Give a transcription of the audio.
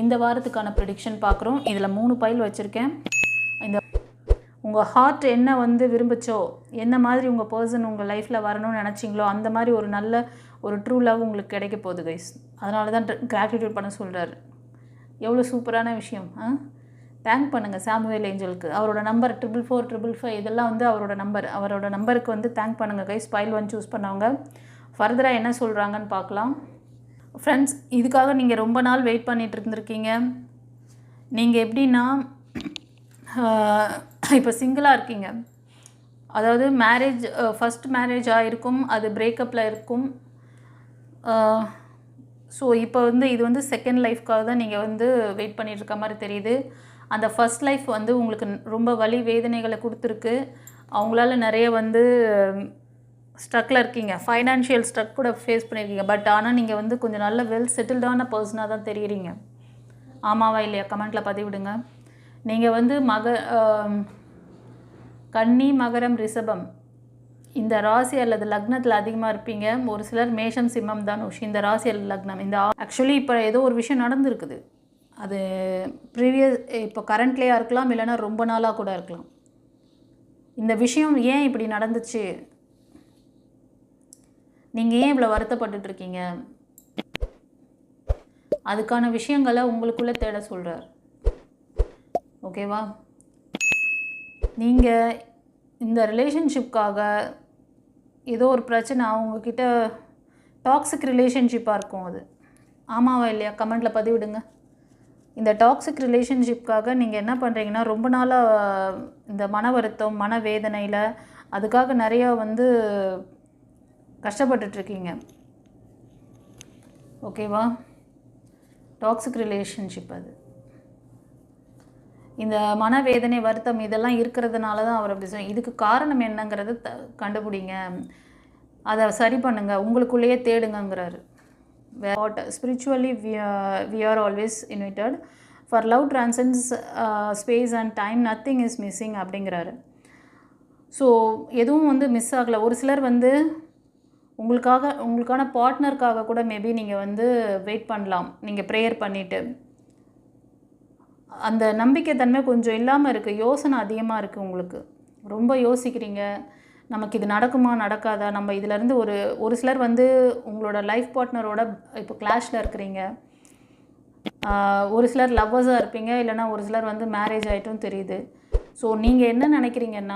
இந்த வாரத்துக்கான ப்ரெடிக்ஷன் பார்க்குறோம். இதில் 3 பைல் வச்சுருக்கேன். இந்த உங்கள் ஹார்ட் என்ன வந்து விரும்பிச்சோ, என்ன மாதிரி உங்கள் பர்சன் உங்கள் லைஃப்பில் வரணும்னு நினச்சிங்களோ அந்த மாதிரி ஒரு நல்ல ஒரு ட்ரூ லவ் உங்களுக்கு கிடைக்க போகுது கைஸ். அதனால தான் கிராட்டிடியூட் பண்ண சொல்கிறாரு. எவ்வளோ சூப்பரான விஷயம். தேங்க் பண்ணுங்கள் சாமுவேல் ஏஞ்சலுக்கு. அவரோட நம்பர் 44455 இதெல்லாம் வந்து அவரோட நம்பருக்கு வந்து தேங்க் பண்ணுங்கள் கைஸ். பைல் 1 சூஸ் பண்ணவங்க ஃபர்தராக என்ன சொல்கிறாங்கன்னு பார்க்கலாம். ஃப்ரெண்ட்ஸ், இதுக்காக நீங்கள் ரொம்ப நாள் வெயிட் பண்ணிகிட்டு இருந்திருக்கீங்க. நீங்கள் எப்படின்னா இப்போ சிங்கிளாக இருக்கீங்க. அதாவது மேரேஜ் ஃபஸ்ட் மேரேஜாக இருக்கும், அது பிரேக்கப்பில் இருக்கும். ஸோ இப்போ வந்து இது வந்து செகண்ட் லைஃப்க்காக தான் நீங்கள் வந்து வெயிட் பண்ணிகிட்ருக்க மாதிரி தெரியுது. அந்த ஃபஸ்ட் லைஃப் வந்து உங்களுக்கு ரொம்ப வலி வேதனைகளை கொடுத்துருக்கு. அவங்களால நிறைய வந்து ஸ்ட்ரக்கில் இருக்கீங்க. ஃபைனான்ஷியல் ஸ்ட்ரக் கூட ஃபேஸ் பண்ணியிருக்கீங்க. பட் ஆனால் நீங்கள் வந்து கொஞ்சம் நல்ல வெல் செட்டில்டான பர்சனாக தான் தெரியுறீங்க. ஆமாவா இல்லையா கமெண்ட்டில் பதிவிடுங்க. நீங்கள் வந்து கன்னி, மகரம், ரிஷபம் இந்த ராசி அல்லது லக்னத்தில் அதிகமாக இருப்பீங்க. ஒரு சிலர் மேஷம், சிம்மம், தனுஷ் இந்த ராசி அல்லது லக்னம். இந்த ஆக்சுவலி இப்போ ஏதோ ஒரு விஷயம் நடந்திருக்குது. அது இப்போ கரண்ட்லேயே இருக்கலாம், இல்லைன்னா ரொம்ப நாளாக கூட இருக்கலாம். இந்த விஷயம் ஏன் இப்படி நடந்துச்சு, நீங்கள் ஏன் இவ்வளோ வருத்தப்பட்டுட்ருக்கீங்க, அதுக்கான விஷயங்களை உங்களுக்குள்ளே தேட சொல்கிறார். ஓகேவா? நீங்கள் இந்த ரிலேஷன்ஷிப்காக ஏதோ ஒரு பிரச்சனை அவங்கக்கிட்ட டாக்ஸிக் ரிலேஷன்ஷிப்பாக இருக்கும். அது ஆமாவா இல்லையா கமெண்ட்டில் பதிவிடுங்க. இந்த டாக்ஸிக் ரிலேஷன்ஷிப்காக நீங்கள் என்ன பண்ணுறீங்கன்னா ரொம்ப நாளாக இந்த மன வருத்தம், மன வேதனையில் அதுக்காக நிறையா வந்து கஷ்டப்பட்டுட்ருக்கீங்க. ஓகேவா? டாக்ஸிக் ரிலேஷன்ஷிப் அது. இந்த மனவேதனை, வருத்தம் இதெல்லாம் இருக்கிறதுனால தான் அவர் அப்படி சொல்ல. இதுக்கு காரணம் என்னங்கிறது கண்டுபிடிங்க, அதை சரி பண்ணுங்கள், உங்களுக்குள்ளேயே தேடுங்கிறாரு. Spiritually we are always invited for love transcends space and time, nothing is missing அப்படிங்கிறாரு. ஸோ எதுவும் வந்து மிஸ் ஆகலை. ஒரு சிலர் வந்து உங்களுக்கான பார்ட்னருக்காக கூட மேபி நீங்கள் வந்து வெயிட் பண்ணலாம். நீங்கள் ப்ரேயர் பண்ணிவிட்டு அந்த நம்பிக்கை தன்மை கொஞ்சம் இல்லாமல் இருக்குது. யோசனை அதிகமாக இருக்குது. உங்களுக்கு ரொம்ப யோசிக்கிறீங்க, நமக்கு இது நடக்குமா நடக்காதா. நம்ம இதிலேருந்து ஒரு சிலர் வந்து உங்களோட லைஃப் பார்ட்னரோட இப்போ கிளாஷில் இருக்கிறீங்க. ஒரு சிலர் லவ்வர்ஸாக இருப்பீங்க, இல்லைனா ஒரு சிலர் வந்து மேரேஜ் ஆகிட்டும் தெரியுது. ஸோ நீங்கள் என்ன நினைக்கிறீங்கன்னா